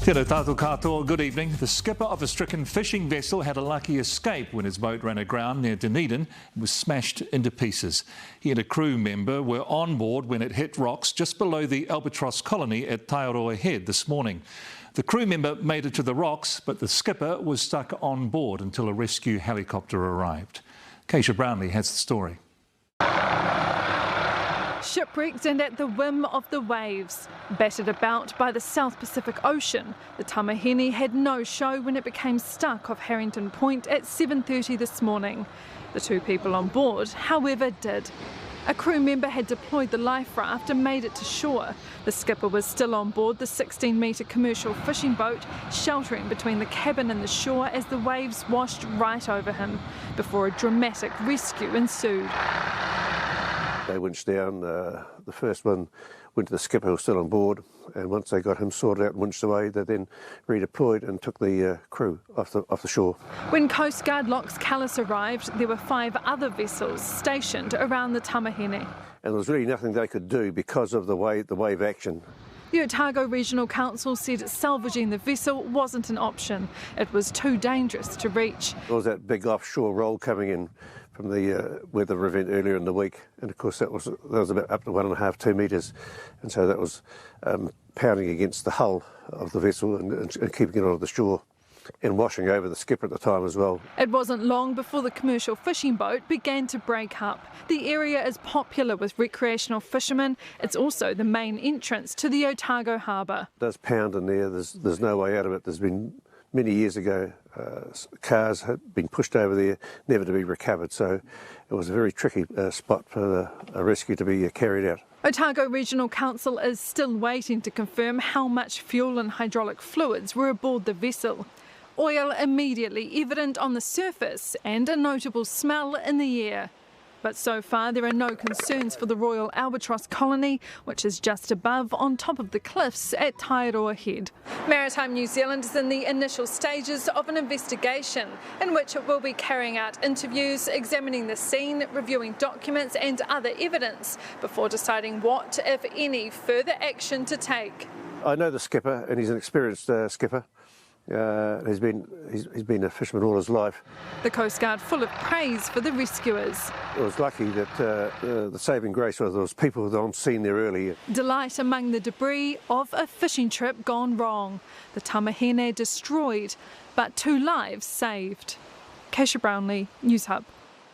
Tēnā tātou katoa, good evening. The skipper of a stricken fishing vessel had a lucky escape when his boat ran aground near Dunedin and was smashed into pieces. He and a crew member were on board when it hit rocks just below the albatross colony at Taiaroa Head this morning. The crew member made it to the rocks, but the skipper was stuck on board until a rescue helicopter arrived. Keisha Brownlee has the story. Shipwrecked and at the whim of the waves. Battered about by the South Pacific Ocean, the Tamahene had no show when it became stuck off Harrington Point at 7:30 this morning. The two people on board, however, did. A crew member had deployed the life raft and made it to shore. The skipper was still on board the 16-metre commercial fishing boat, sheltering between the cabin and the shore as the waves washed right over him, before a dramatic rescue ensued. They winched down, the first one went to the skipper who was still on board, and once they got him sorted out and winched away, they then redeployed and took the crew off the shore. When Coast Guard Lochs Callis arrived, there were 5 other vessels stationed around the Tamahene. And there was really nothing they could do because of the wave action. The Otago Regional Council said salvaging the vessel wasn't an option. It was too dangerous to reach. There was that big offshore roll coming in from the weather event earlier in the week, and of course that was about up to 1.5 to 2 metres, and so that was pounding against the hull of the vessel and keeping it on the shore and washing over the skipper at the time as well. It wasn't long before the commercial fishing boat began to break up. The area is popular with recreational fishermen. It's also the main entrance to the Otago harbour. It does pound in there. There's no way out of it. There's been many years ago cars had been pushed over there, never to be recovered, so it was a very tricky spot for a rescue to be carried out. Otago Regional Council is still waiting to confirm how much fuel and hydraulic fluids were aboard the vessel. Oil immediately evident on the surface and a notable smell in the air. But so far there are no concerns for the Royal Albatross colony, which is just above on top of the cliffs at Taiaroa Head. Maritime New Zealand is in the initial stages of an investigation in which it will be carrying out interviews, examining the scene, reviewing documents and other evidence before deciding what, if any, further action to take. I know the skipper, and he's an experienced skipper. He's been a fisherman all his life. The Coast Guard full of praise for the rescuers. It was lucky that the saving grace was there was people on scene there early. Delight among the debris of a fishing trip gone wrong. The Tamahene destroyed, but 2 lives saved. Keisha Brownlee, Newshub.